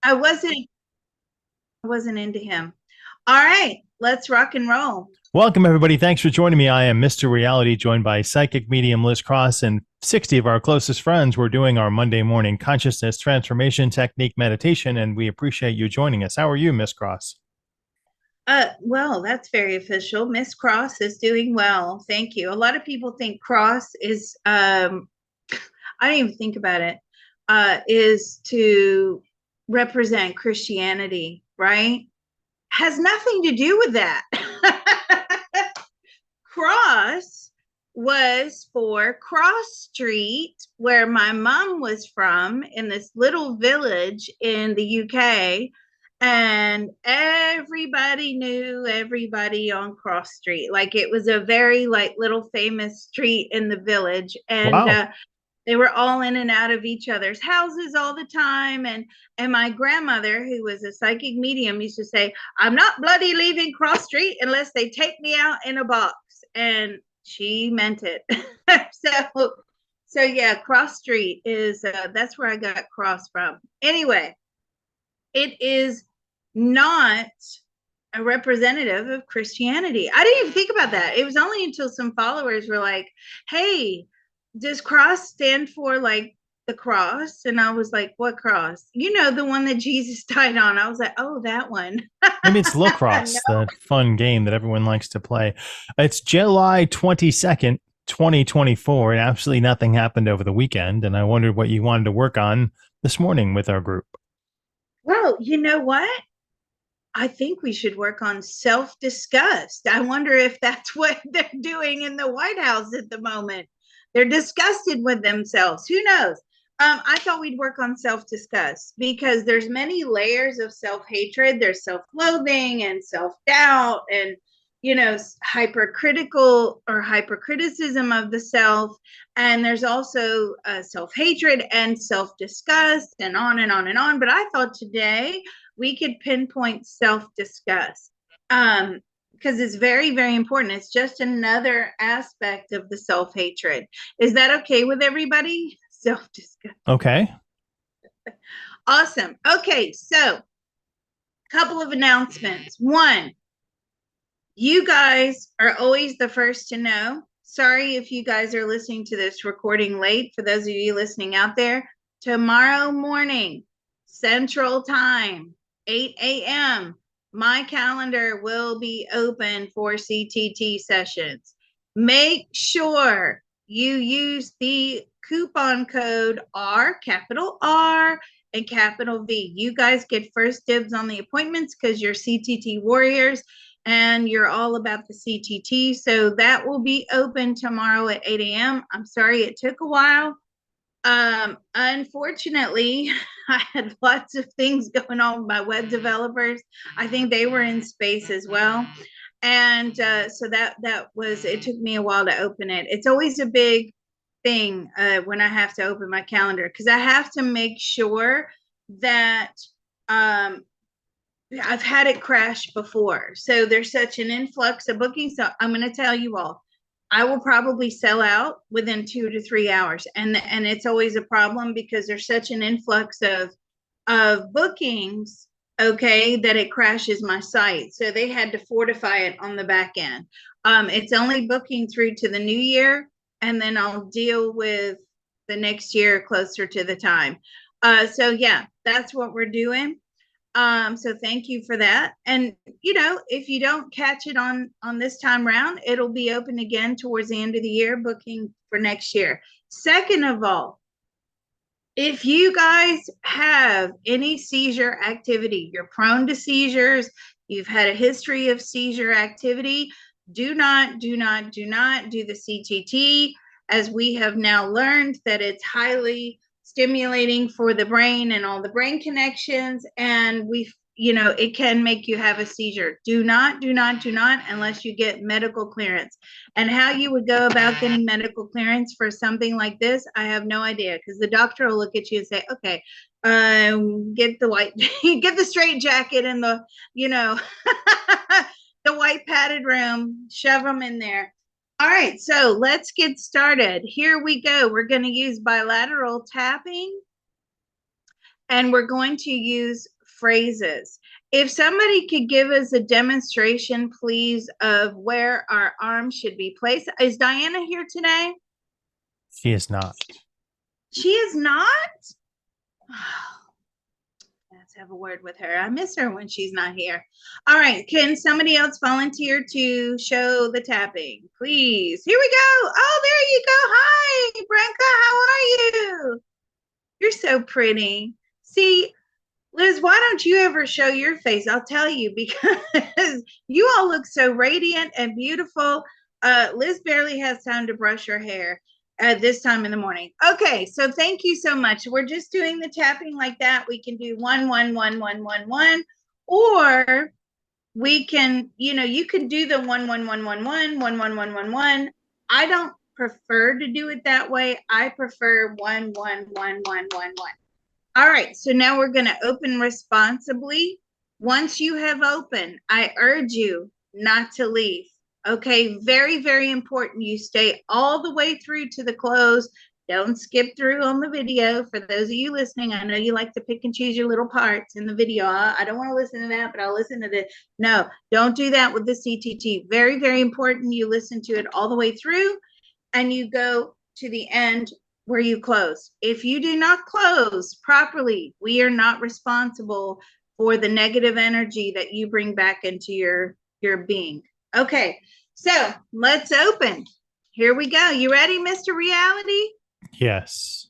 I wasn't into him. All right, let's rock and roll. Welcome, everybody. Thanks for joining me. I am Mr. Reality, joined by psychic medium Liz Cross and 60 of our closest friends. We're doing our Monday morning consciousness transformation technique meditation, and we appreciate you joining us. How are you, Miss Cross? Well, that's very official. Miss Cross is doing well. Thank you. A lot of people think cross is, I don't even think about it, is to represent Christianity, right? Has nothing to do with that. Cross was for Cross Street, where my mom was from, in this little village in the UK. And everybody knew everybody on Cross Street. Like it was a very like little famous street in the village. And Wow. they were all in and out of each other's houses all the time. And my grandmother, who was a psychic medium, used to say, I'm not bloody leaving Cross Street unless they take me out in a box. And she meant it. So yeah, Cross Street is that's where I got cross from. Anyway, it is not a representative of Christianity. I didn't even think about that. It was only until some followers were like, hey, does cross stand for like the cross? And I was like, what cross? You know, the one that Jesus died on. I was like, oh, that one. Maybe it's No. lacrosse, that fun game that everyone likes to play. It's July 22nd, 2024, and absolutely nothing happened over the weekend. And I wondered what you wanted to work on this morning with our group. Well, you know what? I think we should work on self-disgust. I wonder if that's what they're doing in the White House at the moment. They're disgusted with themselves. Who knows? I thought we'd work on self-disgust because there's many layers of self-hatred. There's self-loathing and self-doubt and hypercritical or hypercriticism of the self. And there's also self-hatred and self-disgust and on and on and on. But I thought today we could pinpoint self-disgust because it's very, very important. It's just another aspect of the self-hatred. Is that okay with everybody? Self-disgust. Okay. Awesome. Okay, so a couple of announcements. One, you guys are always the first to know. Sorry if you guys are listening to this recording late. For those of you listening out there, tomorrow morning, Central Time, 8 a.m., my calendar will be open for CTT sessions. Make sure you use the coupon code R, capital R, and capital V. You guys get first dibs on the appointments because you're CTT warriors and you're all about the CTT. So that will be open tomorrow at 8 a.m. I'm sorry it took a while. Unfortunately, I had lots of things going on with my web developers. I think they were in space as well. And so that was, it took me a while to open it. It's always a big thing when I have to open my calendar because I have to make sure that I've had it crash before. So there's such an influx of bookings. So I'm going to tell you all, I will probably sell out within 2 to 3 hours. And it's always a problem because there's such an influx of bookings, okay, that it crashes my site. So they had to fortify it on the back end. It's only booking through to the new year, and then I'll deal with the next year closer to the time. So yeah, that's what we're doing. So thank you for that. And if you don't catch it on this time round, it'll be open again towards the end of the year, booking for next year. Second of all, if you guys have any seizure activity, you're prone to seizures, you've had a history of seizure activity, do not do the CTT, as we have now learned that it's highly stimulating for the brain and all the brain connections, and it can make you have a seizure. Do not unless you get medical clearance. And how you would go about getting medical clearance for something like this, I have no idea, because the doctor will look at you and say, okay, get the white get the straight jacket and the the white padded room, shove them in there. All right, so let's get started. Here we go. We're going to use bilateral tapping, and we're going to use phrases. If somebody could give us a demonstration, please, of where our arms should be placed. Is Diana here today? She is not. She is not? Let's have a word with her. I miss her when she's not here. All right. Can somebody else volunteer to show the tapping? Please. Here we go. Oh, there you go. Hi, Branka. How are you? You're so pretty. See, Liz, why don't you ever show your face? I'll tell you, because you all look so radiant and beautiful. Liz barely has time to brush her hair at this time in the morning. Okay, so thank you so much. We're just doing the tapping like that. We can do 1, 1, 1, 1, 1, 1, or we can, you can do the 1, 1, 1, 1, 1, 1, 1, 1, 1, 1. I don't prefer to do it that way. I prefer 1, 1, 1, 1, 1, 1. All right, so now we're going to open responsibly. Once you have opened, I urge you not to leave. Okay, very, very important. You stay all the way through to the close. Don't skip through on the video. For those of you listening, I know you like to pick and choose your little parts in the video. I don't want to listen to that, but I'll listen to this. No, don't do that with the CTT. Very, very important. You listen to it all the way through and you go to the end where you close. If you do not close properly, we are not responsible for the negative energy that you bring back into your being. Okay, so let's open. Here we go. You ready, Mr. Reality? Yes.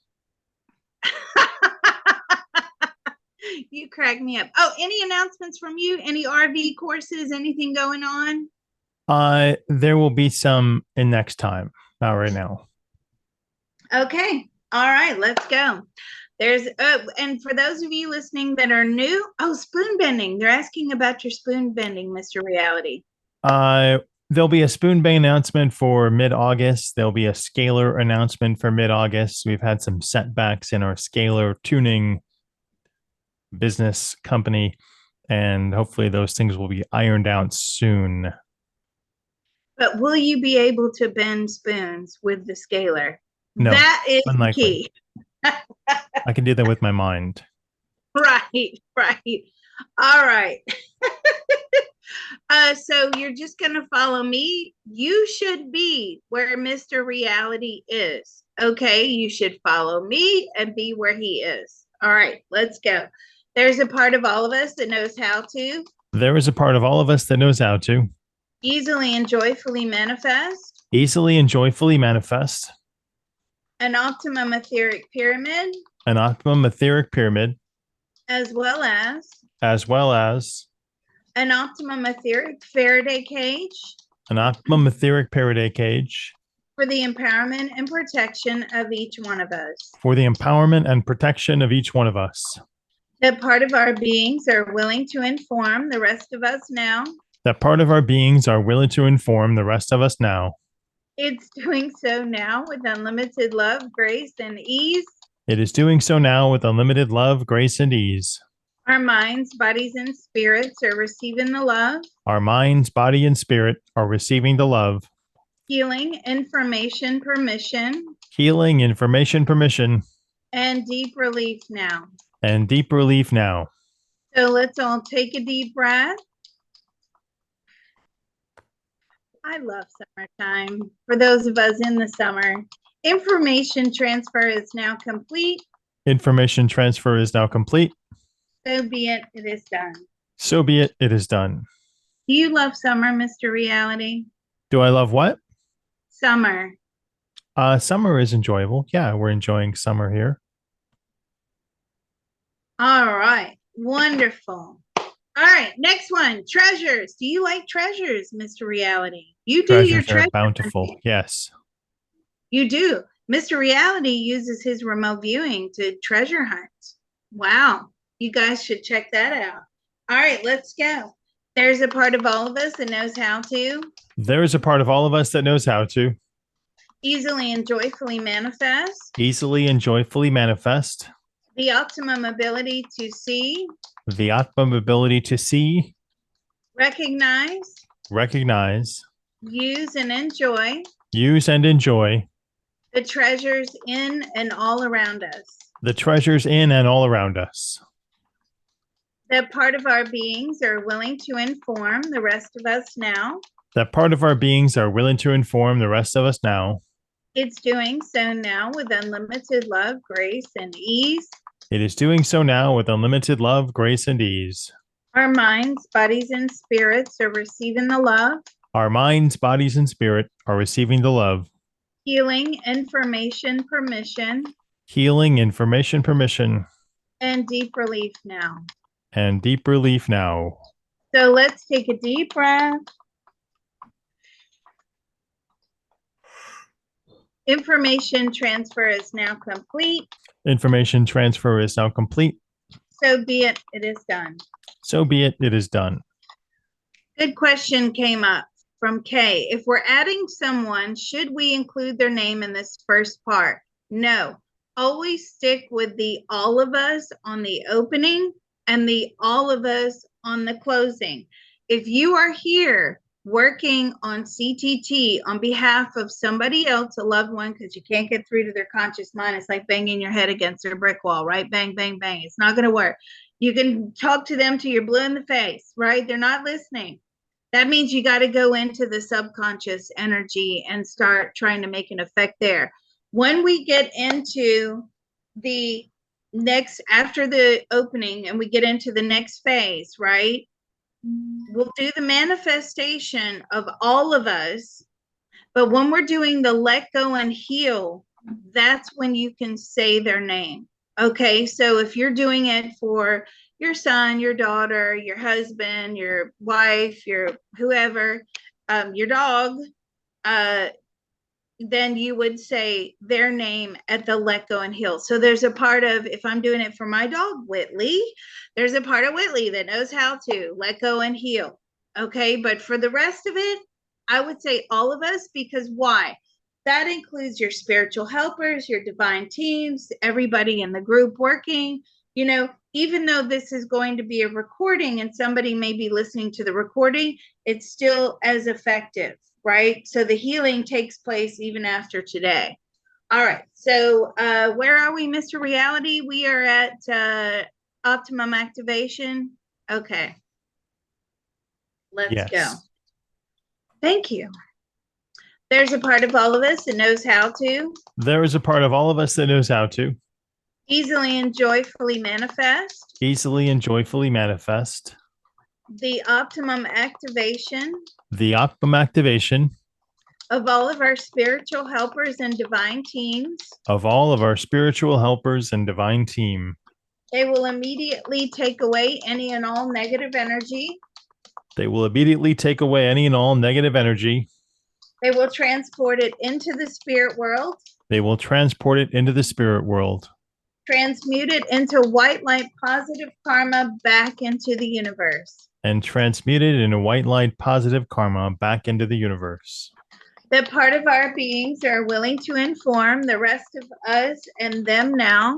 You crack me up. Oh, any announcements from you? Any RV courses? Anything going on? There will be some in next time. Not right now. Okay. All right, let's go. There's and for those of you listening that are new, spoon bending. They're asking about your spoon bending, Mr. Reality. There'll be a spoon bang announcement for mid-August. There'll be a scalar announcement for mid-August. We've had some setbacks in our scalar tuning business company, and hopefully those things will be ironed out soon. But will you be able to bend spoons with the scalar? No, that is unlikely. Key. I can do that with my mind. Right. All right. So you're just going to follow me. You should be where Mr. Reality is. Okay, you should follow me and be where he is. All right, let's go. There's a part of all of us that knows how to. There is a part of all of us that knows how to. Easily and joyfully manifest. Easily and joyfully manifest. An optimum etheric pyramid. An optimum etheric pyramid. As well as. An optimum etheric Faraday cage. An optimum etheric Faraday cage. For the empowerment and protection of each one of us. For the empowerment and protection of each one of us. That part of our beings are willing to inform the rest of us now. That part of our beings are willing to inform the rest of us now. It's doing so now with unlimited love, grace, and ease. It is doing so now with unlimited love, grace, and ease. Our minds, bodies, and spirits are receiving the love. Our minds, body, and spirit are receiving the love. Healing, information, permission. Healing, information, permission. And deep relief now. And deep relief now. So let's all take a deep breath. I love summertime. For those of us in the summer, information transfer is now complete. Information transfer is now complete. So be it, it is done. So be it, it is done. Do you love summer, Mr. Reality? Do I love what? Summer. Summer is enjoyable. Yeah, we're enjoying summer here. All right. Wonderful. All right. Next one. Treasures. Do you like treasures, Mr. Reality? You do. Treasures your treasure bountiful. Hunting. Yes. You do. Mr. Reality uses his remote viewing to treasure hunt. Wow. You guys should check that out. All right. Let's go. There's a part of all of us that knows how to. There is a part of all of us that knows how to. Easily and joyfully manifest. Easily and joyfully manifest. The optimum ability to see. The optimum ability to see. Recognize. Recognize. Use and enjoy. Use and enjoy. The treasures in and all around us. The treasures in and all around us. That part of our beings are willing to inform the rest of us now. That part of our beings are willing to inform the rest of us now. It's doing so now with unlimited love, grace, and ease. It is doing so now with unlimited love, grace, and ease. Our minds, bodies, and spirits are receiving the love. Our minds, bodies, and spirit are receiving the love. Healing, information, permission. Healing, information, permission. And deep relief now. And deep relief now. So let's take a deep breath. Information transfer is now complete. Information transfer is now complete. So be it, it is done. So be it, it is done. Good question came up from Kay. If we're adding someone, should we include their name in this first part? No. Always stick with the all of us on the opening and the all of us on the closing. If you are here working on CTT on behalf of somebody else, a loved one, because you can't get through to their conscious mind, it's like banging your head against a brick wall, right? Bang, bang, bang. It's not going to work. You can talk to them till you're blue in the face, right? They're not listening. That means you got to go into the subconscious energy and start trying to make an effect there. When we get into the next, after the opening, and we get into the next phase, right? We'll do the manifestation of all of us. But when we're doing the let go and heal, that's when you can say their name. Okay, so if you're doing it for your son, your daughter, your husband, your wife, your whoever, your dog, then you would say their name at the let go and heal. So there's a part of, if I'm doing it for my dog, Whitley, there's a part of Whitley that knows how to let go and heal. Okay, but for the rest of it, I would say all of us, because why? That includes your spiritual helpers, your divine teams, everybody in the group working. You know, even though this is going to be a recording and somebody may be listening to the recording, it's still as effective, right? So the healing takes place even after today. All right, so where are we, Mr. Reality? We are at optimum activation. Okay. Let's go. Thank you. There's a part of all of us that knows how to. There is a part of all of us that knows how to. Easily and joyfully manifest. Easily and joyfully manifest. The optimum activation. The optimum activation. Of all of our spiritual helpers and divine teams. Of all of our spiritual helpers and divine team. They will immediately take away any and all negative energy. They will immediately take away any and all negative energy. They will transport it into the spirit world. They will transport it into the spirit world. Transmute it into white light positive karma back into the universe. And transmute it into white light positive karma back into the universe. That part of our beings are willing to inform the rest of us and them now.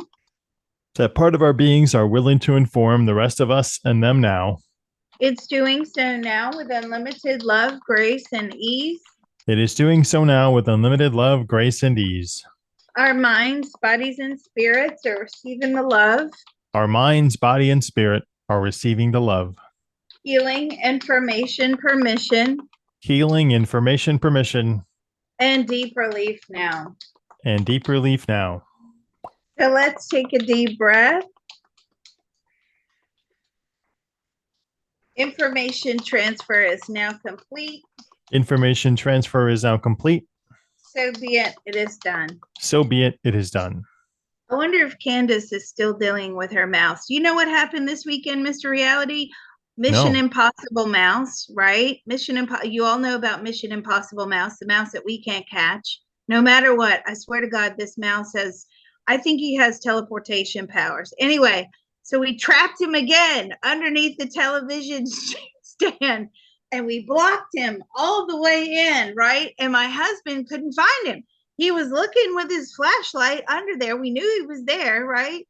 That part of our beings are willing to inform the rest of us and them now. It's doing so now with unlimited love, grace, and ease. It is doing so now with unlimited love, grace, and ease. Our minds, bodies, and spirits are receiving the love. Our minds, body, and spirit are receiving the love. Healing, information, permission. Healing, information, permission. And deep relief now. And deep relief now. So let's take a deep breath. Information transfer is now complete. Information transfer is now complete. So be it, it is done. So be it, it is done. I wonder if Candace is still dealing with her mouse. You know what happened this weekend, Mr. Reality? Mission Impossible mouse, right? You all know about Mission Impossible mouse, the mouse that we can't catch. No matter what, I swear to God, this mouse has, I think he has teleportation powers. Anyway, so we trapped him again underneath the television stand, and we blocked him all the way in, right? And my husband couldn't find him. He was looking with his flashlight under there. We knew he was there, right?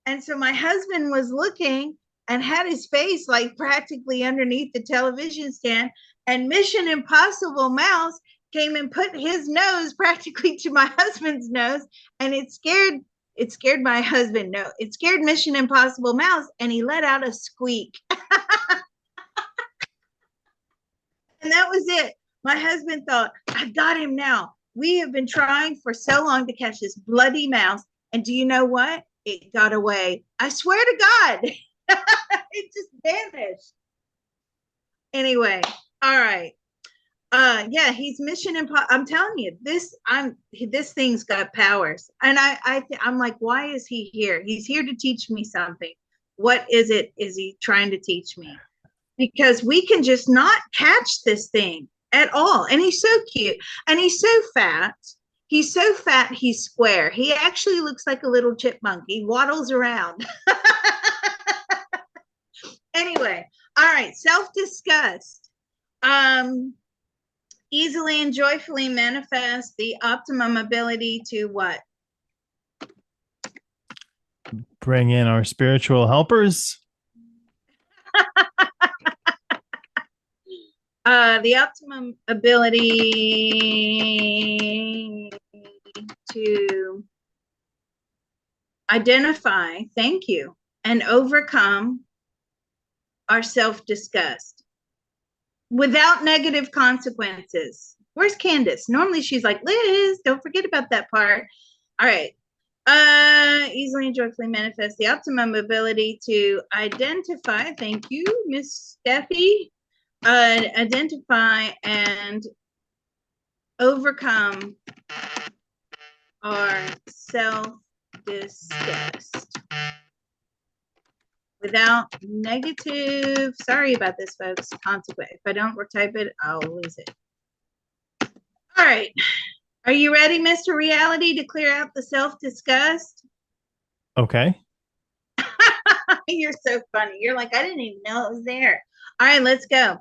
And so my husband was looking and had his face like practically underneath the television stand, and Mission Impossible mouse came and put his nose practically to my husband's nose, and it scared It scared my husband. No, it scared Mission Impossible Mouse, and he let out a squeak. And that was it. My husband thought, I've got him now. We have been trying for so long to catch this bloody mouse. And do you know what? It got away. I swear to God, it just vanished. Anyway, all right. Yeah, he's Mission Impossible. I'm telling you, this thing's got powers. And I'm like, why is he here? He's here to teach me something. What is he trying to teach me? Because we can just not catch this thing at all. And he's so cute. And he's so fat. He's so fat, he's square. He actually looks like a little chipmunk. He waddles around. Anyway, all right, self-disgust. Easily and joyfully manifest the optimum ability to what? Bring in our spiritual helpers. The optimum ability to identify, thank you, and overcome our self-disgust without negative consequences. Where's Candace? Normally she's like, Liz, don't forget about that part. All right. Easily and joyfully manifest the optimum ability to identify, thank you, Miss Steffi, identify and overcome our self-disgust without negative, sorry about this, folks, consequence. If I don't type it, I'll lose it. All right. Are you ready, Mr. Reality, to clear out the self-disgust? Okay. You're so funny. You're like, I didn't even know it was there. All right, let's go.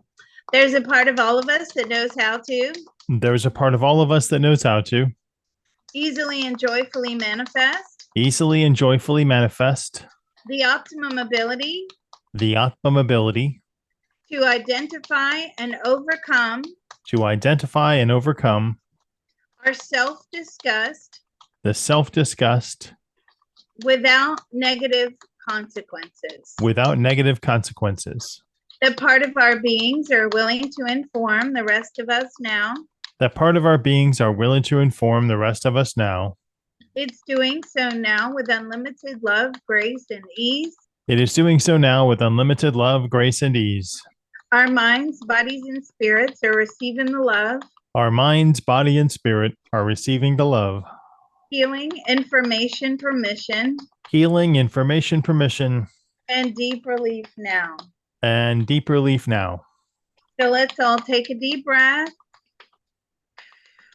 There's a part of all of us that knows how to. There's a part of all of us that knows how to. Easily and joyfully manifest. Easily and joyfully manifest. The optimum ability. The optimum ability. To identify and overcome. To identify and overcome. Our self-disgust. The self-disgust. Without negative consequences. Without negative consequences. That part of our beings are willing to inform the rest of us now. That part of our beings are willing to inform the rest of us now. It's doing so now with unlimited love, grace, and ease. It is doing so now with unlimited love, grace, and ease. Our minds, bodies, and spirits are receiving the love. Our minds, body, and spirit are receiving the love. Healing, information, permission. Healing, information, permission. And deep relief now. And deep relief now. So let's all take a deep breath.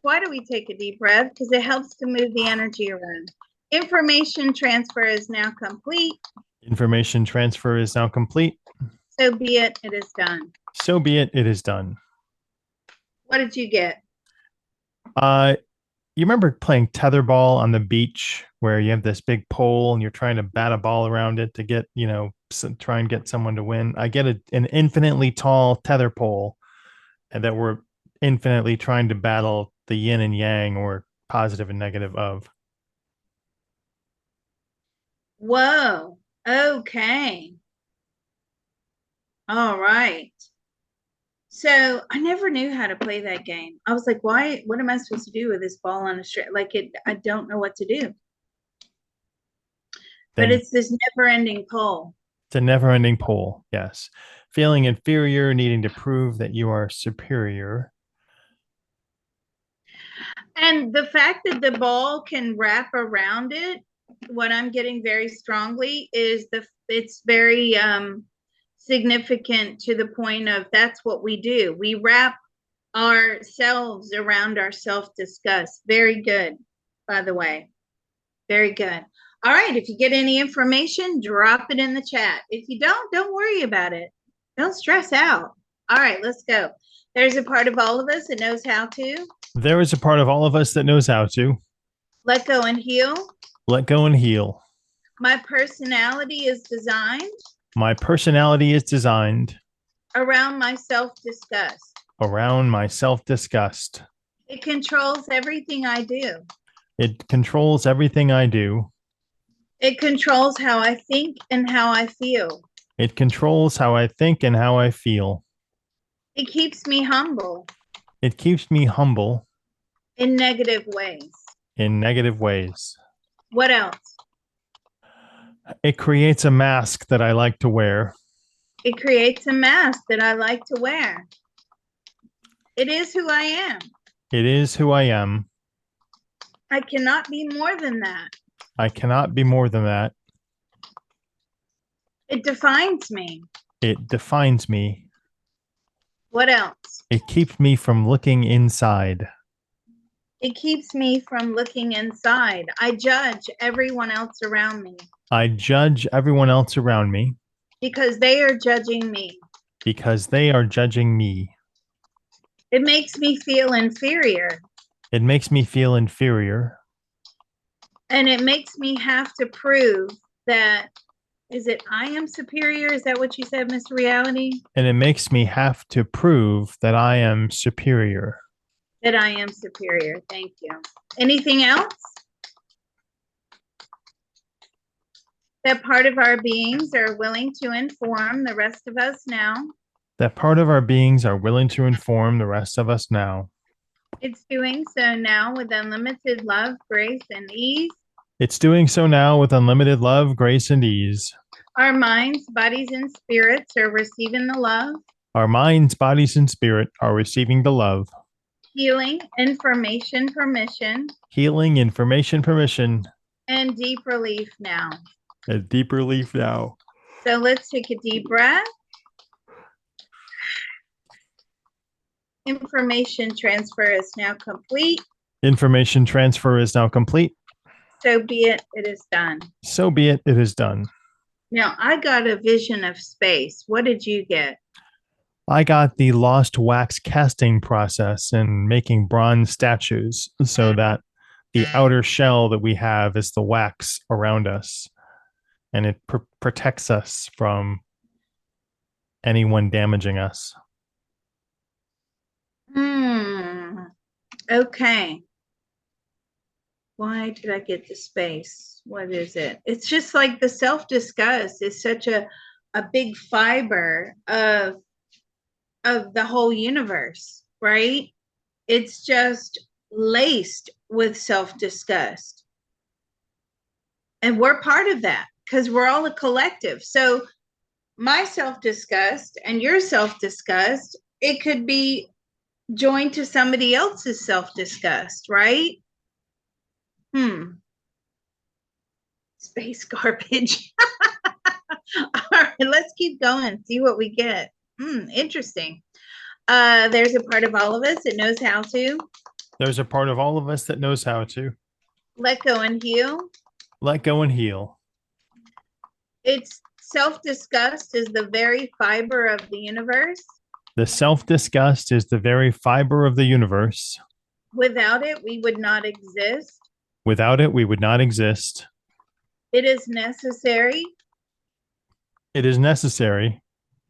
Why do we take a deep breath? Because it helps to move the energy around. Information transfer is now complete. Information transfer is now complete. So be it, it is done. So be it, it is done. What did you get? You remember playing tetherball on the beach where you have this big pole and you're trying to bat a ball around it to get, try and get someone to win. I get an infinitely tall tether pole and that we're infinitely trying to battle the yin and yang or positive and negative of. Whoa. Okay. All right. So I never knew how to play that game. I was like, why? What am I supposed to do with this ball on a string? I don't know what to do. But it's this never-ending pull. It's a never-ending pull, yes. Feeling inferior, needing to prove that you are superior. And the fact that the ball can wrap around it, what I'm getting very strongly is it's very significant to the point of that's what we do. We wrap ourselves around our self-disgust. Very good, by the way. Very good. All right, if you get any information, drop it in the chat. If you don't worry about it. Don't stress out. All right, let's go. There's a part of all of us that knows how to. There is a part of all of us that knows how to. Let go and heal. Let go and heal. My personality is designed. My personality is designed. Around my self-disgust. Around my self-disgust. It controls everything I do. It controls everything I do. It controls how I think and how I feel. It controls how I think and how I feel. It keeps me humble It keeps me humble in negative ways. in negative ways. What else? It creates a mask that I like to wear. It creates a mask that I like to wear. It is who I am. It is who I am. I cannot be more than that. I cannot be more than that. It defines me. It defines me. What else? It keeps me from looking inside. It keeps me from looking inside. I judge everyone else around me I judge everyone else around me because they are judging me. because they are judging me. It makes me feel inferior. It makes me feel inferior. And it makes me have to prove that, is it I am superior? Is that what you said, Mr. Reality? And it makes me have to prove that I am superior. That I am superior. Thank you. Anything else? That part of our beings are willing to inform the rest of us now. That part of our beings are willing to inform the rest of us now. It's doing so now with unlimited love, grace, and ease. It's doing so now with unlimited love, grace, and ease. Our minds, bodies, and spirits are receiving the love, Our minds, bodies, and spirit are receiving the love. healing, information, permission, Healing, information, permission, and deep relief now. a deep relief now. So let's take a deep breath. Information transfer is now complete. Information transfer is now complete. So be it, it is done. So be it, it is done. Now, I got a vision of space. What did you get? I got the lost wax casting process and making bronze statues so that the outer shell that we have is the wax around us, and it protects us from anyone damaging us. Okay. Why did I get the space? What is it? It's just like the self-disgust is such a big fiber of the whole universe, right? It's just laced with self-disgust. And we're part of that because we're all a collective. So my self-disgust and your self-disgust, it could be joined to somebody else's self-disgust, right? Space garbage. All right, let's keep going, see what we get. Interesting. There's a part of all of us that knows how to There's a part of all of us that knows how to let go and heal. let go and heal. It's self-disgust is the very fiber of the universe. The self-disgust is the very fiber of the universe. Without it, we would not exist. Without it, we would not exist. It is necessary. It is necessary.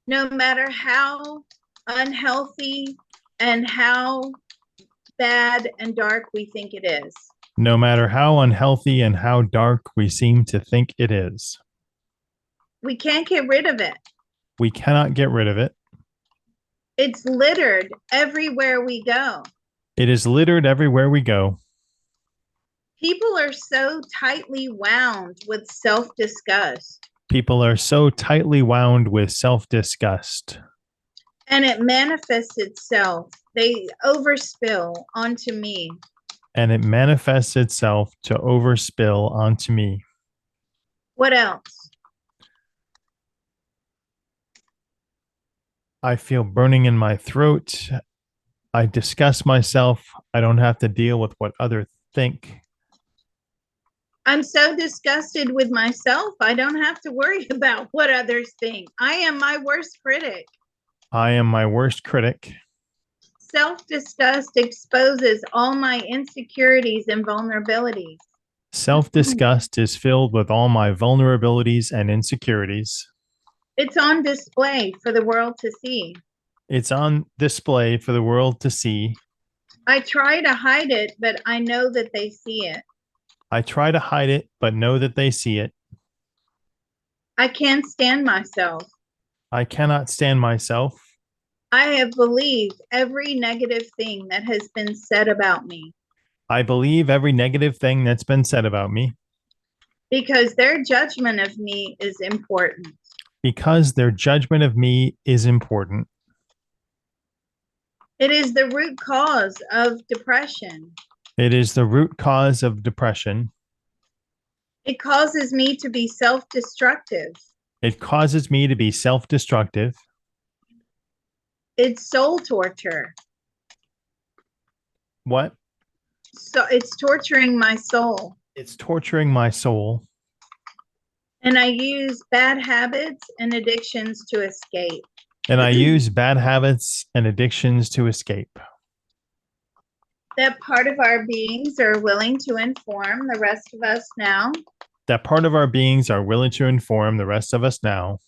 No matter how unhealthy and how bad and dark we think it is. No matter how unhealthy and how dark we seem to think it is. We can't get rid of it. We cannot get rid of it. It's littered everywhere we go. It is littered everywhere we go. People are so tightly wound with self-disgust. People are so tightly wound with self-disgust. And it manifests itself. They overspill onto me. And it manifests itself to overspill onto me. What else? I feel burning in my throat. I disgust myself. I don't have to deal with what others think. I'm so disgusted with myself, I don't have to worry about what others think. I am my worst critic. I am my worst critic. Self-disgust exposes all my insecurities and vulnerabilities. Self-disgust is filled with all my vulnerabilities and insecurities. It's on display for the world to see. It's on display for the world to see. I try to hide it, but I know that they see it. I try to hide it, but know that they see it. I can't stand myself. I cannot stand myself. I have believed every negative thing that has been said about me I believe every negative thing that's been said about me because their judgment of me is important. because their judgment of me is important. It is the root cause of depression. It is the root cause of depression. It causes me to be self-destructive. It causes me to be self-destructive. It's soul torture. What? So it's torturing my soul. It's torturing my soul. And I use bad habits and addictions to escape. And I use bad habits and addictions to escape. That part of our beings are willing to inform the rest of us now. That part of our beings are willing to inform the rest of us now.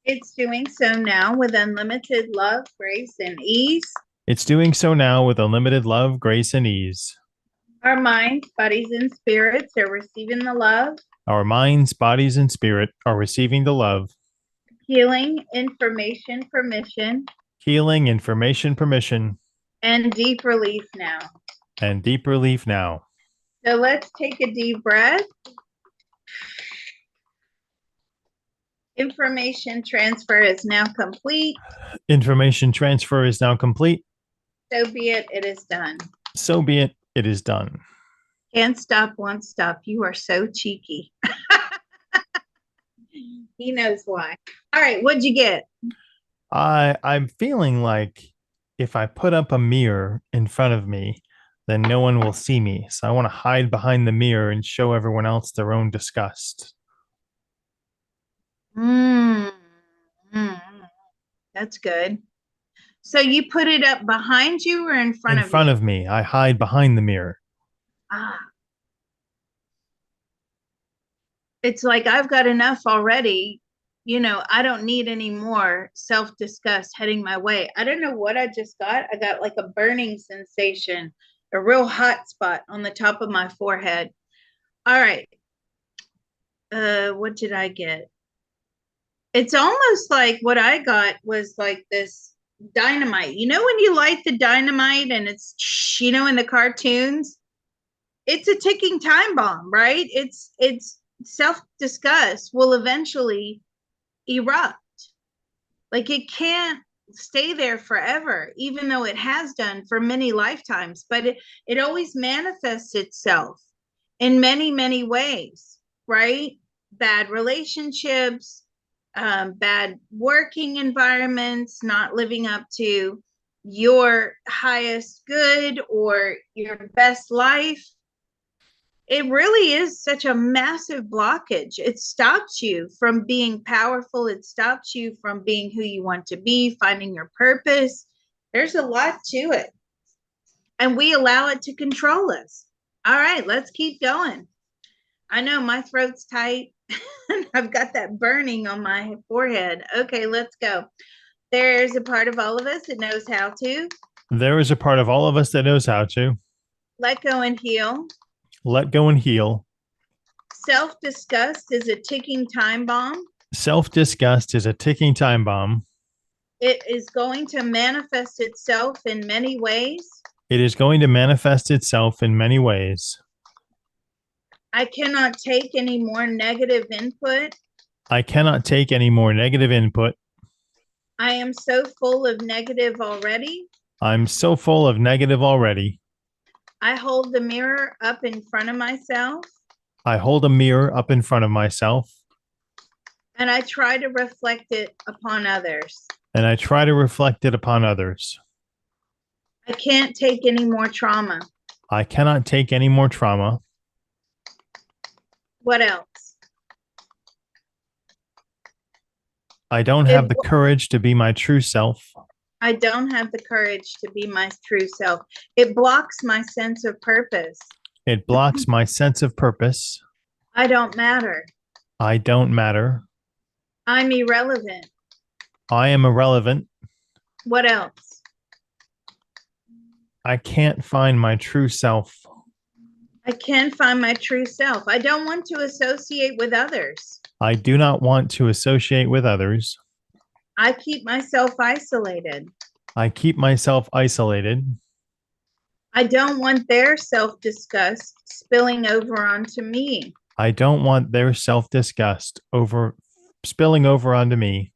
It's doing so now with unlimited love, grace, and ease. It's doing so now with unlimited love, grace, and ease. Our minds, bodies, and spirits are receiving the love. Our minds, bodies, and spirit are receiving the love. Healing, information, permission. Healing, information, permission. And deep relief now. And deep relief now. So let's take a deep breath. Information transfer is now complete. Information transfer is now complete. So be it, it is done. So be it, it is done. Can't stop, won't stop. You are so cheeky. He knows why. All right, what'd you get? I'm feeling like if I put up a mirror in front of me, then no one will see me. So I want to hide behind the mirror and show everyone else their own disgust. That's good. So you put it up behind you or in front of you? In front of me. I hide behind the mirror. Ah. It's like I've got enough already. You know, I don't need any more self-disgust heading my way. I don't know what I just got. I got like a burning sensation, a real hot spot on the top of my forehead. All right. What did I get? It's almost like what I got was like this dynamite. You know, when you light the dynamite and it's, you know, in the cartoons, it's a ticking time bomb, right? It's self-disgust will eventually erupt. Like it can't stay there forever, even though it has done for many lifetimes, but it always manifests itself in many, many ways, right? Bad relationships, bad working environments, not living up to your highest good or your best life. It really is such a massive blockage. It stops you from being powerful. It stops you from being who you want to be, finding your purpose. There's a lot to it. And we allow it to control us. All right, let's keep going. I know my throat's tight. I've got that burning on my forehead. Okay, let's go. There's a part of all of us that knows how to. There is a part of all of us that knows how to. Let go and heal. Let go and heal. Self-disgust is a ticking time bomb. Self-disgust is a ticking time bomb. It is going to manifest itself in many ways. It is going to manifest itself in many ways. I cannot take any more negative input. I cannot take any more negative input. I am so full of negative already. I'm so full of negative already. I hold the mirror up in front of myself. I hold a mirror up in front of myself. And I try to reflect it upon others. And I try to reflect it upon others. I can't take any more trauma. I cannot take any more trauma. What else? I don't have the courage to be my true self. I don't have the courage to be my true self. It blocks my sense of purpose. It blocks my sense of purpose. I don't matter. I don't matter. I'm irrelevant. I am irrelevant. What else? I can't find my true self. I can't find my true self. I don't want to associate with others. I do not want to associate with others. I keep myself isolated. I keep myself isolated. I don't want their self-disgust spilling over onto me. I don't want their self-disgust spilling over onto me.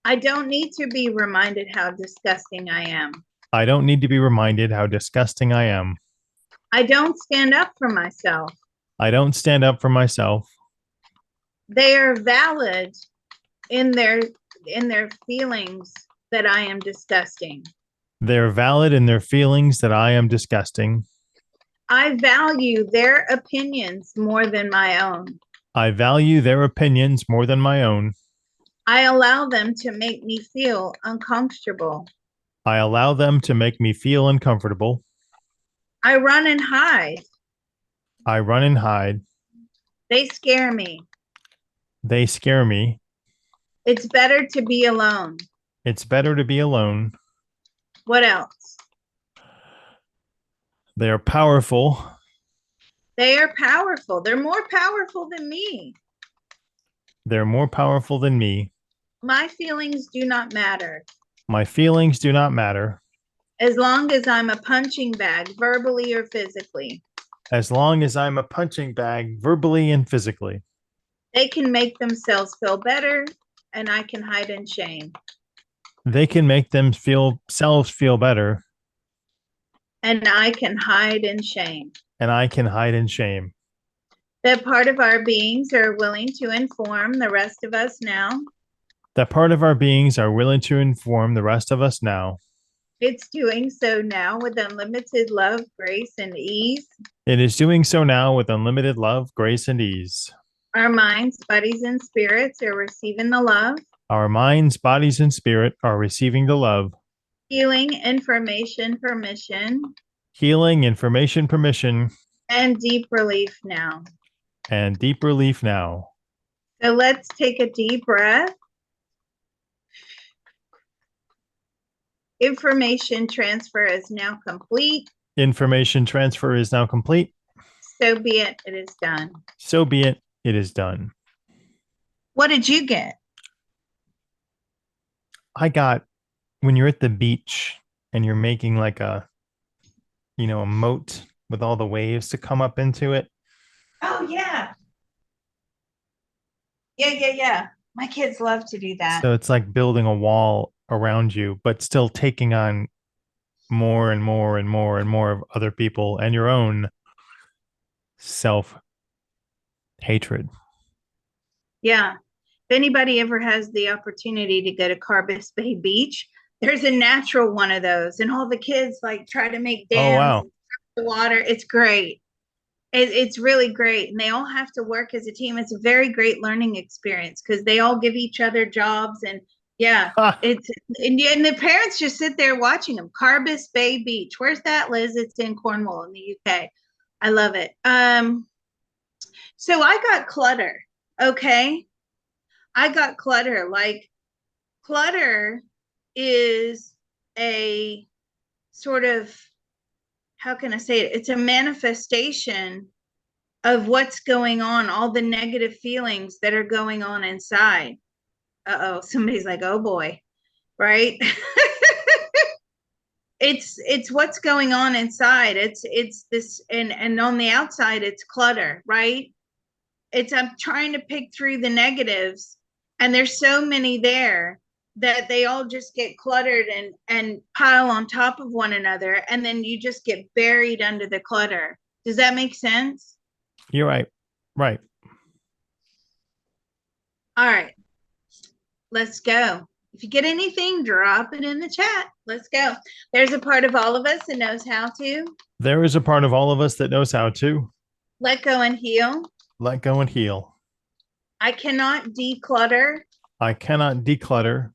I don't need to be reminded how disgusting I am. I don't need to be reminded how disgusting I am. I don't stand up for myself. I don't stand up for myself. They are valid in their feelings that I am disgusting. They're valid in their feelings that I am disgusting. I value their opinions more than my own. I value their opinions more than my own. I allow them to make me feel uncomfortable. I allow them to make me feel uncomfortable. I run and hide. I run and hide. They scare me. They scare me. It's better to be alone. It's better to be alone. What else? They are powerful. They are powerful. They're more powerful than me. They're more powerful than me. My feelings do not matter. My feelings do not matter. As long as I'm a punching bag, verbally or physically. As long as I'm a punching bag, verbally and physically. They can make themselves feel better, and I can hide in shame. They can make themselves feel better. And I can hide in shame. And I can hide in shame. That part of our beings are willing to inform the rest of us now. That part of our beings are willing to inform the rest of us now. It's doing so now with unlimited love, grace, and ease. It is doing so now with unlimited love, grace, and ease. Our minds, bodies, and spirits are receiving the love. Our minds, bodies, and spirit are receiving the love. Healing, information, permission. Healing, information, permission. And deep relief now. And deep relief now. So let's take a deep breath. Information transfer is now complete. Information transfer is now complete. So be it, it is done. So be it, it is done. What did you get? I got, when you're at the beach and you're making like a moat with all the waves to come up into it. Oh, yeah. Yeah. My kids love to do that. So it's like building a wall around you, but still taking on more and more and more and more of other people and your own self-hatred. Yeah. If anybody ever has the opportunity to go to Carbis Bay Beach, there's a natural one of those, and all the kids like try to make dams. Oh, wow. The water. It's great. It's really great, and they all have to work as a team. It's a very great learning experience because they all give each other jobs, and yeah, and the parents just sit there watching them. Carbis Bay Beach. Where's that, Liz? It's in Cornwall in the UK. I love it. So I got clutter. Okay. I got clutter. Like, clutter is a sort of, how can I say it? It's a manifestation of what's going on, all the negative feelings that are going on inside. Uh-oh, somebody's like, oh boy, right? It's what's going on inside. It's this, and on the outside, it's clutter, right? I'm trying to pick through the negatives, and there's so many there that they all just get cluttered and pile on top of one another, and then you just get buried under the clutter. Does that make sense? You're right. Right. All right. Let's go. If you get anything, drop it in the chat. Let's go. There's a part of all of us that knows how to. There is a part of all of us that knows how to. Let go and heal. Let go and heal. I cannot declutter. I cannot declutter.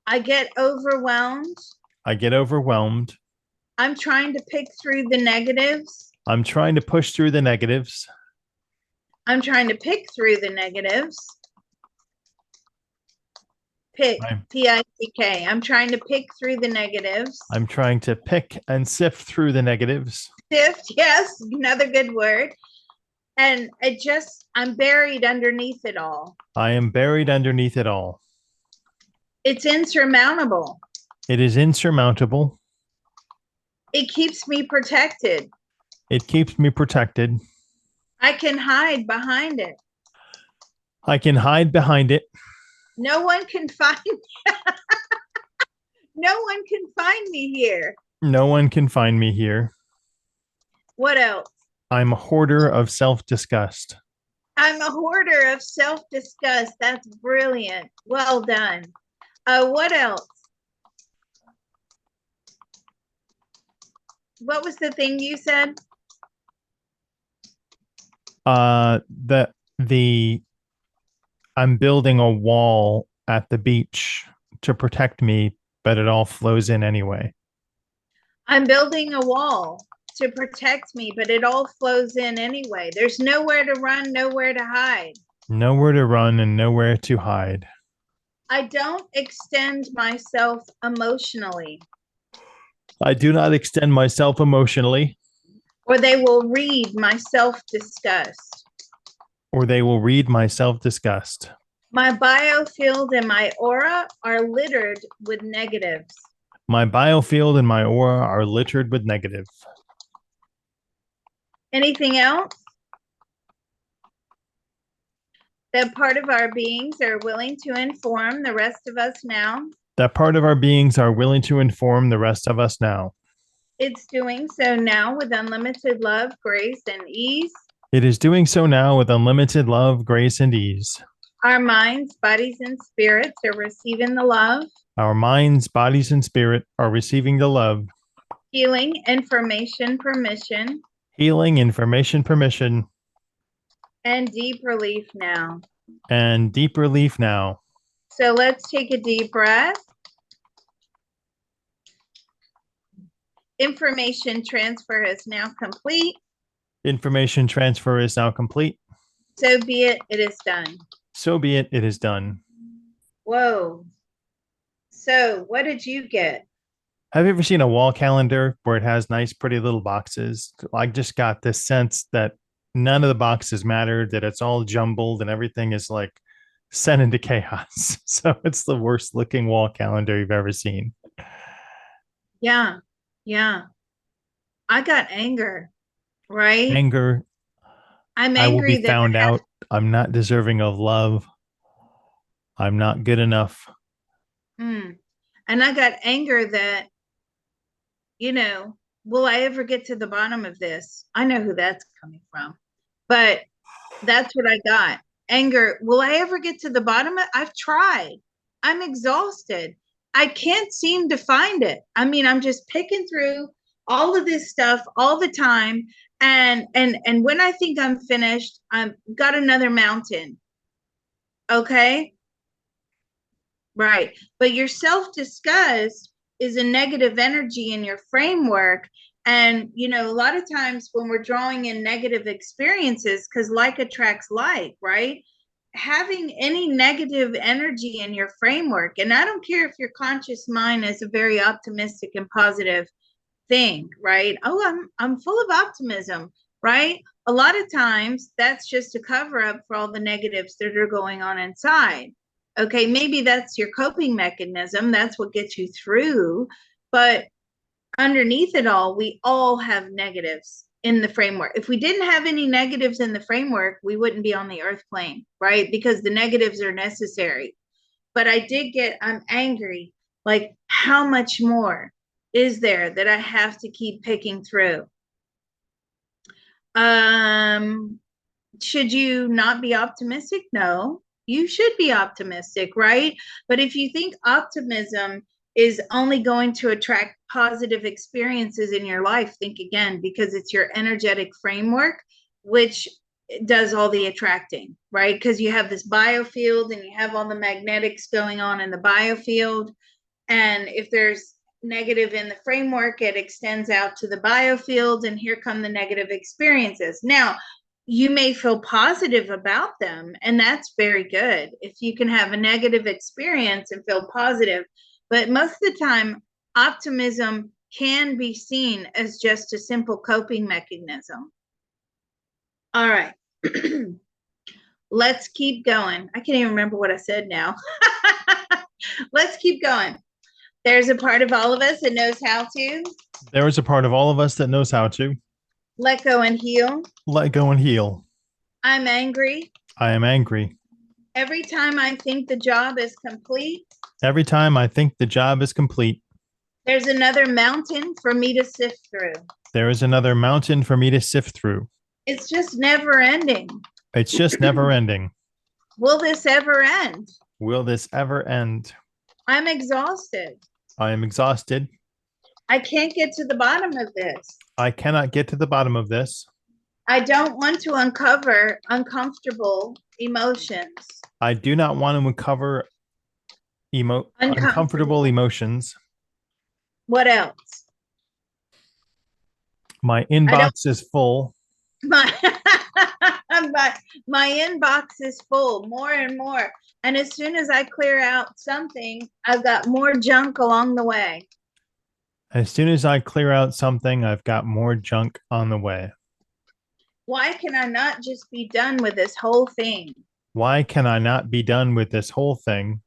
I get overwhelmed. I get overwhelmed. I'm trying to pick through the negatives. I'm trying to push through the negatives. I'm trying to pick through the negatives. Pick, P-I-C-K. I'm trying to pick through the negatives. I'm trying to pick and sift through the negatives. Sift, yes, another good word. And I'm buried underneath it all. I am buried underneath it all. It's insurmountable. It is insurmountable. It keeps me protected. It keeps me protected. I can hide behind it. I can hide behind it. No one can find no one can find me here. No one can find me here. What else? I'm a hoarder of self-disgust. I'm a hoarder of self-disgust. That's brilliant. Well done. What else? What was the thing you said? I'm building a wall at the beach to protect me, but it all flows in anyway. I'm building a wall to protect me, but it all flows in anyway. There's nowhere to run, nowhere to hide. Nowhere to run and nowhere to hide. I don't extend myself emotionally. I do not extend myself emotionally. Or they will read my self-disgust. Or they will read my self-disgust. My biofield and my aura are littered with negatives. My biofield and my aura are littered with negative. Anything else? That part of our beings are willing to inform the rest of us now. That part of our beings are willing to inform the rest of us now. It's doing so now with unlimited love, grace, and ease. It is doing so now with unlimited love, grace, and ease. Our minds, bodies, and spirits are receiving the love. Our minds, bodies, and spirit are receiving the love. Healing, information, permission. Healing, information, permission. And deep relief now. And deep relief now. So let's take a deep breath. Information transfer is now complete. Information transfer is now complete. So be it, it is done. So be it, it is done. Whoa. So what did you get? Have you ever seen a wall calendar where it has nice, pretty little boxes? I just got this sense that none of the boxes matter, that it's all jumbled and everything is like sent into chaos. So it's the worst looking wall calendar you've ever seen. Yeah. Yeah. I got anger, right? Anger. I'm I will angry be that found out. I'm not deserving of love. I'm not good enough. And I got anger that, will I ever get to the bottom of this? I know who that's coming from, but that's what I got. Anger. Will I ever get to the bottom of it? I've tried. I'm exhausted. I can't seem to find it. I mean, I'm just picking through all of this stuff all the time. And when I think I'm finished, I've got another mountain. Okay. Right. But your self-disgust is a negative energy in your framework. And, a lot of times when we're drawing in negative experiences, because like attracts like, right? Having any negative energy in your framework, and I don't care if your conscious mind is a very optimistic and positive thing, right? Oh, I'm full of optimism, right? A lot of times that's just a cover up for all the negatives that are going on inside. Okay, maybe that's your coping mechanism. That's what gets you through. But underneath it all, we all have negatives in the framework. If we didn't have any negatives in the framework, we wouldn't be on the earth plane, right? Because the negatives are necessary. But I'm angry. Like, how much more is there that I have to keep picking through? Should you not be optimistic? No, you should be optimistic, right? But if you think optimism is only going to attract positive experiences in your life, think again, because it's your energetic framework, which does all the attracting, right? Because you have this biofield and you have all the magnetics going on in the biofield. And if there's negative in the framework, it extends out to the biofield, and here come the negative experiences. Now, you may feel positive about them, and that's very good if you can have a negative experience and feel positive. But most of the time, optimism can be seen as just a simple coping mechanism. All right. Let's keep going. I can't even remember what I said now. Let's keep going. There's a part of all of us that knows how to There is a part of all of us that knows how to let go and heal. let go and heal. I'm angry. I am angry. Every time I think the job is complete, Every time I think the job is complete, there's another mountain for me to sift through. there is another mountain for me to sift through. It's just never ending. It's just never ending. Will this ever end? Will this ever end? I'm exhausted. I am exhausted. I can't get to the bottom of this. I cannot get to the bottom of this. I don't want to uncover uncomfortable emotions. I do not want to uncover uncomfortable emotions. What else? My inbox is full. My, my inbox is full more and more. And as soon as I clear out something, I've got more junk along the way. As soon as I clear out something, I've got more junk on the way. Why can I not just be done with this whole thing? Why can I not be done with this whole thing?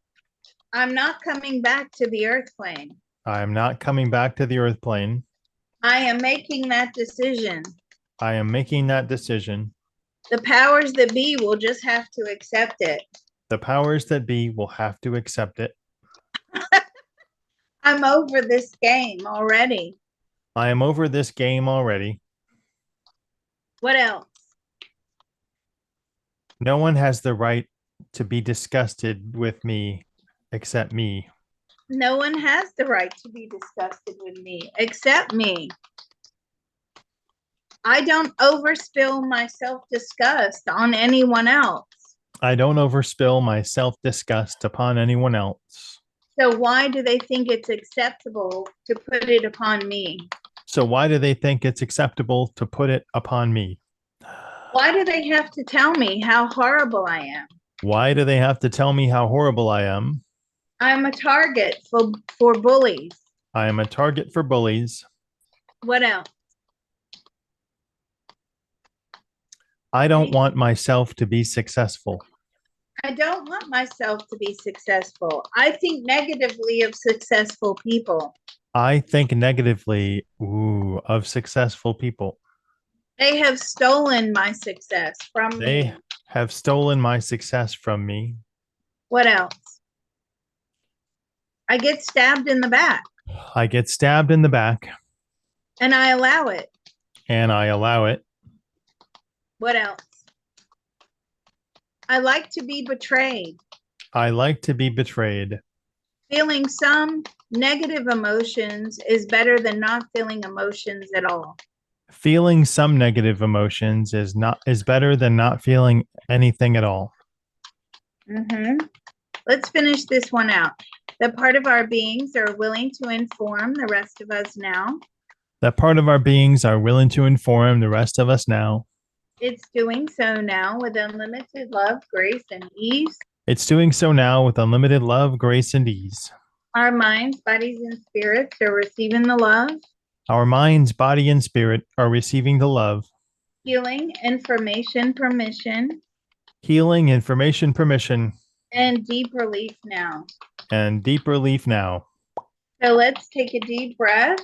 I'm not coming back to the earth plane. I am not coming back to the earth plane. I am making that decision. I am making that decision. The powers that be will just have to accept it. The powers that be will have to accept it. I'm over this game already. I am over this game already. What else? No one has the right to be disgusted with me except me. No one has the right to be disgusted with me except me. I don't overspill my self-disgust on anyone else. I don't overspill my self-disgust upon anyone else. So why do they think it's acceptable to put it upon me? So why do they think it's acceptable to put it upon me? Why do they have to tell me how horrible I am? Why do they have to tell me how horrible I am? I'm a target for bullies. I am a target for bullies. What else? I don't want myself to be successful. I don't want myself to be successful. I think negatively of successful people. I think negatively of successful people. They have stolen my success from me. They have stolen my success from me. What else? I get stabbed in the back. I get stabbed in the back. And I allow it. And I allow it. What else? I like to be betrayed. I like to be betrayed. Feeling some negative emotions is better than not feeling emotions at all. Feeling some negative emotions is better than not feeling anything at all. Let's finish this one out. The part of our beings are willing to inform the rest of us now. That part of our beings are willing to inform the rest of us now. It's doing so now with unlimited love, grace, and ease. It's doing so now with unlimited love, grace, and ease. Our minds, bodies, and spirits are receiving the love. Our minds, body, and spirit are receiving the love. Healing, information, permission. Healing, information, permission. And deep relief now. And deep relief now. So let's take a deep breath.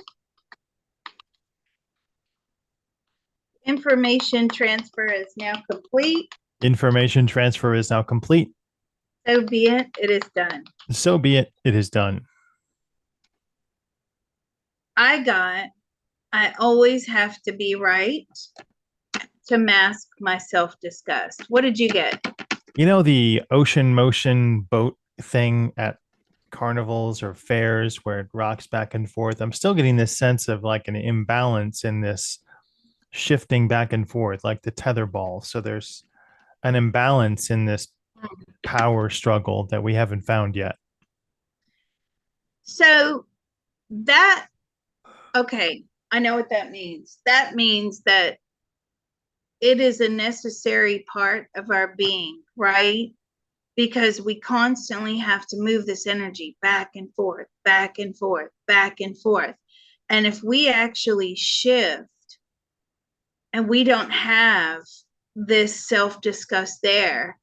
Information transfer is now complete. Information transfer is now complete. So be it, it is done. So be it, it is done. I always have to be right to mask my self-disgust. What did you get? You know the ocean motion boat thing at carnivals or fairs where it rocks back and forth? I'm still getting this sense of like an imbalance in this shifting back and forth, like the tether ball. So there's an imbalance in this power struggle that we haven't found yet. So that, okay, I know what that means. That means that it is a necessary part of our being, right? Because we constantly have to move this energy back and forth, back and forth, back and forth. And if we actually shift and we don't have this self-disgust there,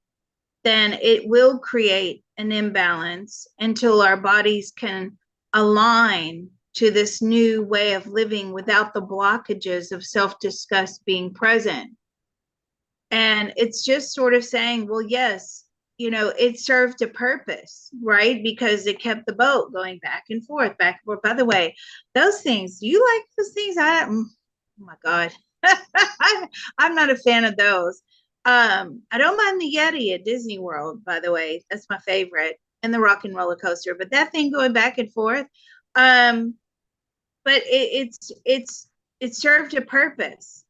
then it will create an imbalance until our bodies can align to this new way of living without the blockages of self-disgust being present. And it's just sort of saying, well, yes, it served a purpose, right? Because it kept the boat going back and forth, back and forth. By the way, those things, do you like those things? Oh my God. I'm not a fan of those. I don't mind the Yeti at Disney World, by the way. That's my favorite, and the rock and roller coaster. But that thing going back and forth, but it served a purpose,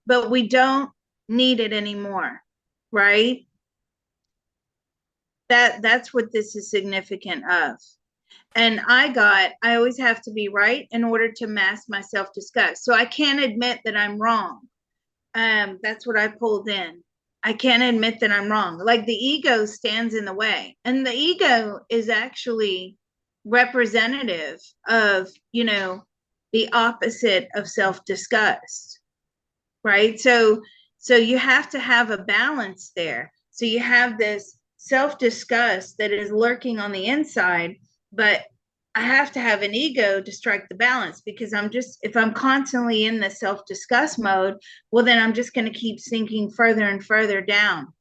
but we don't need it anymore, right? That's what this is significant of. And I always have to be right in order to mask my self-disgust. So I can't admit that I'm wrong. That's what I pulled in. I can't admit that I'm wrong. Like the ego stands in the way. And the ego is actually representative of, the opposite of self-disgust. Right? So you have to have a balance there. So you have this self-disgust that is lurking on the inside, but I have to have an ego to strike the balance, because if I'm constantly in the self-disgust mode, well, then I'm just going to keep sinking further and further down,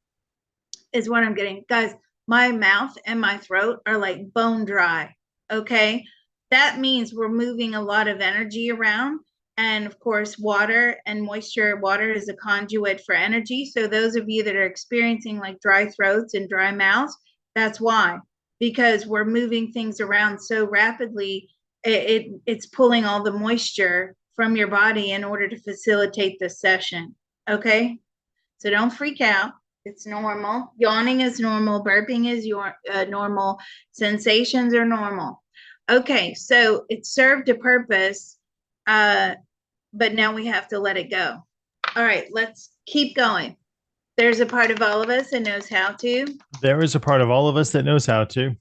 is what I'm getting. Guys, my mouth and my throat are like bone dry. Okay. That means we're moving a lot of energy around. And of course, water and moisture, water is a conduit for energy. So those of you that are experiencing like dry throats and dry mouths, that's why, because we're moving things around so rapidly, it's pulling all the moisture from your body in order to facilitate this session. Okay. So don't freak out. It's normal. Yawning is normal. Burping is normal. Sensations are normal. Okay, so it served a purpose, but now we have to let it go. All right, let's keep going. There's a part of all of us that knows how to. There is a part of all of us that knows how to.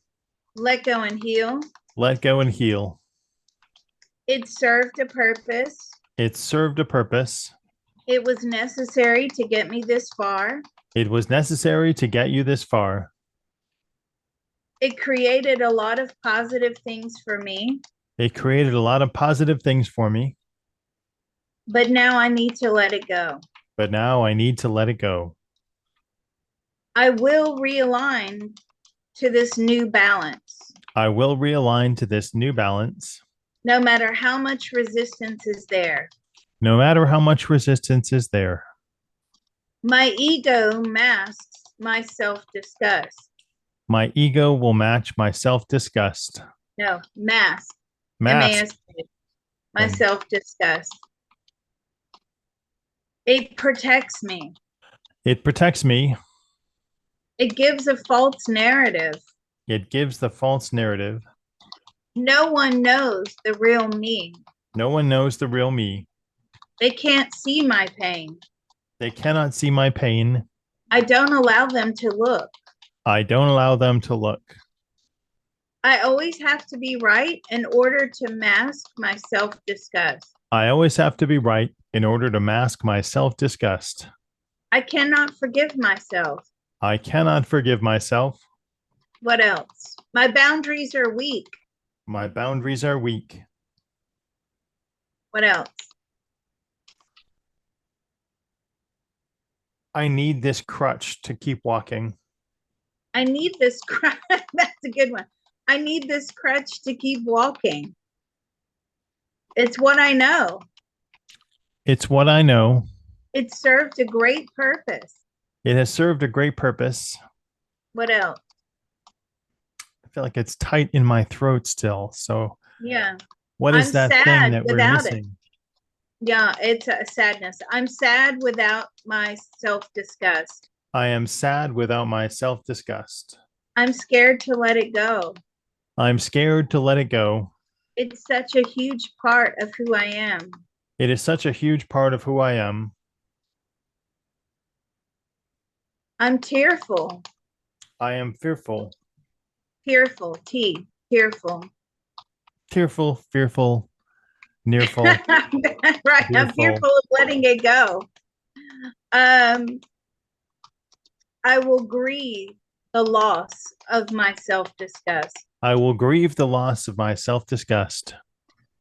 Let go and heal. Let go and heal. It served a purpose. It served a purpose. It was necessary to get me this far. It was necessary to get you this far. It created a lot of positive things for me. It created a lot of positive things for me. But now I need to let it go. But now I need to let it go. I will realign to this new balance. I will realign to this new balance. No matter how much resistance is there. No matter how much resistance is there. My ego masks my self-disgust. My ego will match my self-disgust. No, mask. Mask. My self-disgust. It protects me. It protects me. It gives a false narrative. It gives the false narrative. No one knows the real me. No one knows the real me. They can't see my pain. They cannot see my pain. I don't allow them to look. I don't allow them to look. I always have to be right in order to mask my self-disgust. I always have to be right in order to mask my self-disgust. I cannot forgive myself. I cannot forgive myself. What else? My boundaries are weak. My boundaries are weak. What else? I need this crutch to keep walking. I need this crutch. That's a good one. I need this crutch to keep walking. It's what I know. It's what I know. It served a great purpose. It has served a great purpose. What else? I feel like it's tight in my throat still. So yeah. What is that thing that we're missing? It. Yeah, it's a sadness. I'm sad without my self-disgust. I am sad without my self-disgust. I'm scared to let it go. I'm scared to let it go. It's such a huge part of who I am. It is such a huge part of who I am. I'm tearful. I am fearful. Tearful, T, tearful. Tearful, fearful, nearful. Right, fearful. I'm fearful of letting it go. I will grieve the loss of my self-disgust. I will grieve the loss of my self-disgust.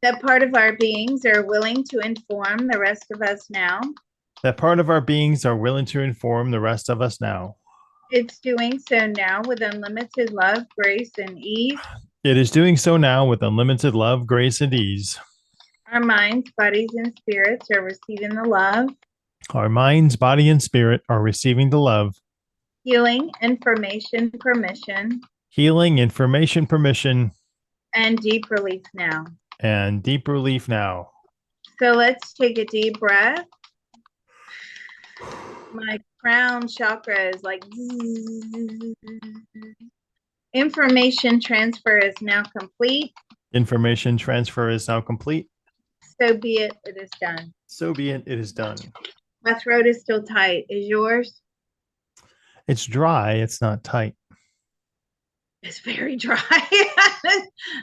That part of our beings are willing to inform the rest of us now. That part of our beings are willing to inform the rest of us now. It's doing so now with unlimited love, grace, and ease. It is doing so now with unlimited love, grace, and ease. Our minds, bodies, and spirits are receiving the love. Our minds, body, and spirit are receiving the love. Healing, information, permission. Healing, information, permission. And deep relief now. And deep relief now. So let's take a deep breath. My crown chakra is like information transfer is now complete. Information transfer is now complete. So be it, it is done. So be it, it is done. My throat is still tight. Is yours? It's dry, it's not tight. It's very dry.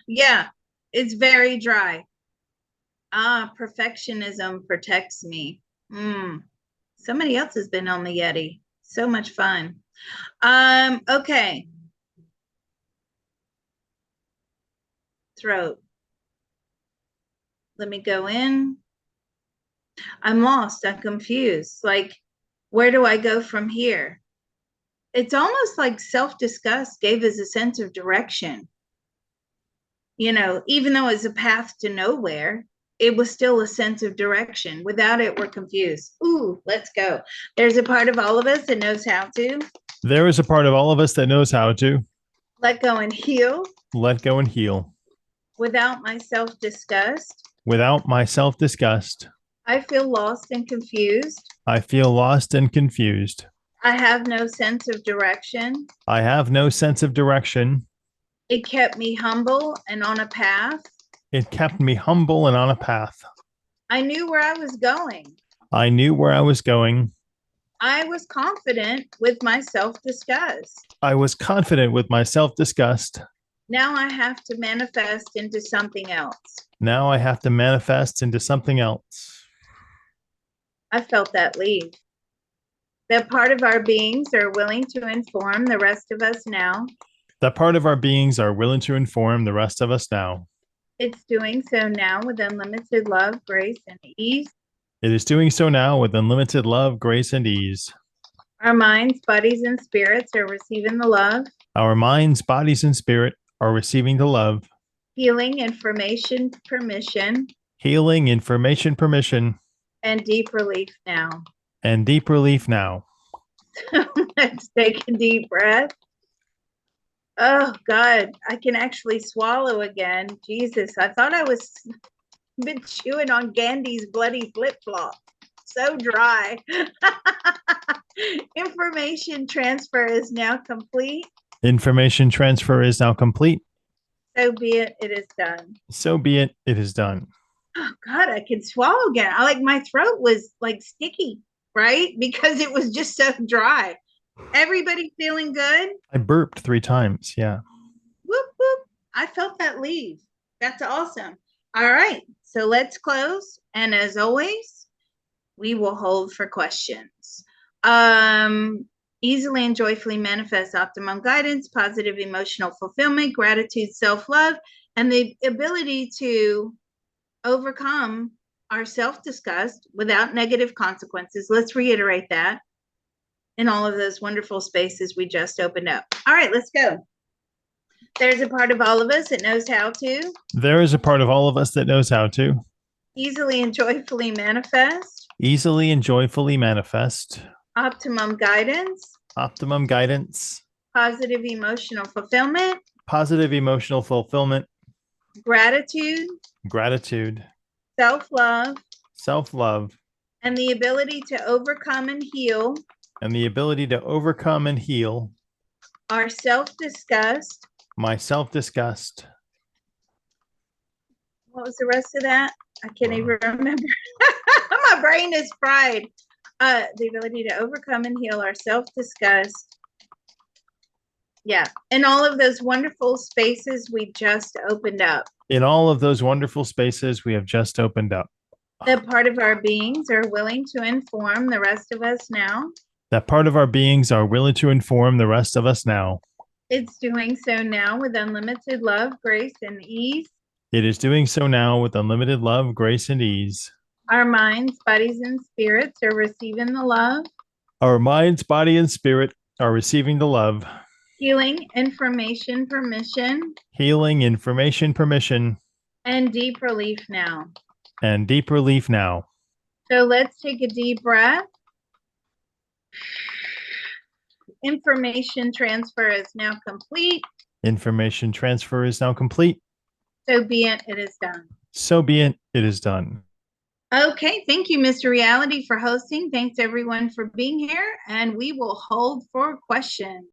Yeah, it's very dry. Perfectionism protects me. Somebody else has been on the Yeti. So much fun. Okay. Throat. Let me go in. I'm lost. I'm confused. Like, where do I go from here? It's almost like self-disgust gave us a sense of direction. You know, even though it's a path to nowhere, it was still a sense of direction. Without it, we're confused. Ooh, let's go. There's a part of all of us that knows how to. There is a part of all of us that knows how to. Let go and heal. Let go and heal. Without my self-disgust. Without my self-disgust. I feel lost and confused. I feel lost and confused. I have no sense of direction. I have no sense of direction. It kept me humble and on a path. It kept me humble and on a path. I knew where I was going. I knew where I was going. I was confident with my self-disgust. I was confident with my self-disgust. Now I have to manifest into something else. Now I have to manifest into something else. I felt that leave. That part of our beings are willing to inform the rest of us now. That part of our beings are willing to inform the rest of us now. It's doing so now with unlimited love, grace, and ease. It is doing so now with unlimited love, grace, and ease. Our minds, bodies, and spirits are receiving the love. Our minds, bodies, and spirit are receiving the love. Healing, information, permission. Healing, information, permission. And deep relief now. And deep relief now. Let's take a deep breath. Oh, God, I can actually swallow again. Jesus, I thought I was been chewing on Gandhi's bloody flip-flop. So dry. Information transfer is now complete. Information transfer is now complete. So be it, it is done. So be it, it is done. Oh, God, I can swallow again. I like my throat was like sticky, right? Because it was just so dry. Everybody feeling good? I burped 3 times. Yeah. Whoop, whoop. I felt that leave. That's awesome. All right. So let's close. And as always, we will hold for questions. Easily and joyfully manifest optimum guidance, positive emotional fulfillment, gratitude, self-love, and the ability to overcome our self-disgust without negative consequences. Let's reiterate that in all of those wonderful spaces we just opened up. All right, let's go. There's a part of all of us that knows how to. There is a part of all of us that knows how to. Easily and joyfully manifest. Easily and joyfully manifest. Optimum guidance. Optimum guidance. Positive emotional fulfillment. Positive emotional fulfillment. Gratitude. Gratitude. Self-love. Self-love. And the ability to overcome and heal. And the ability to overcome and heal. Our self-disgust. My self-disgust. What was the rest of that? I can't even remember. My brain is fried. The ability to overcome and heal our self-disgust. Yeah. And all of those wonderful spaces we just opened up. In all of those wonderful spaces we have just opened up. That part of our beings are willing to inform the rest of us now. That part of our beings are willing to inform the rest of us now. It's doing so now with unlimited love, grace, and ease. It is doing so now with unlimited love, grace, and ease. Our minds, bodies, and spirits are receiving the love, Our minds, body, and spirit are receiving the love, healing, information, permission, healing, information, permission, and deep relief now. and deep relief now. So let's take a deep breath. Information transfer is now complete. Information transfer is now complete. So be it, it is done. So be it, it is done. Okay, thank you, Mr. Reality, for hosting. Thanks everyone for being here, and we will hold for questions.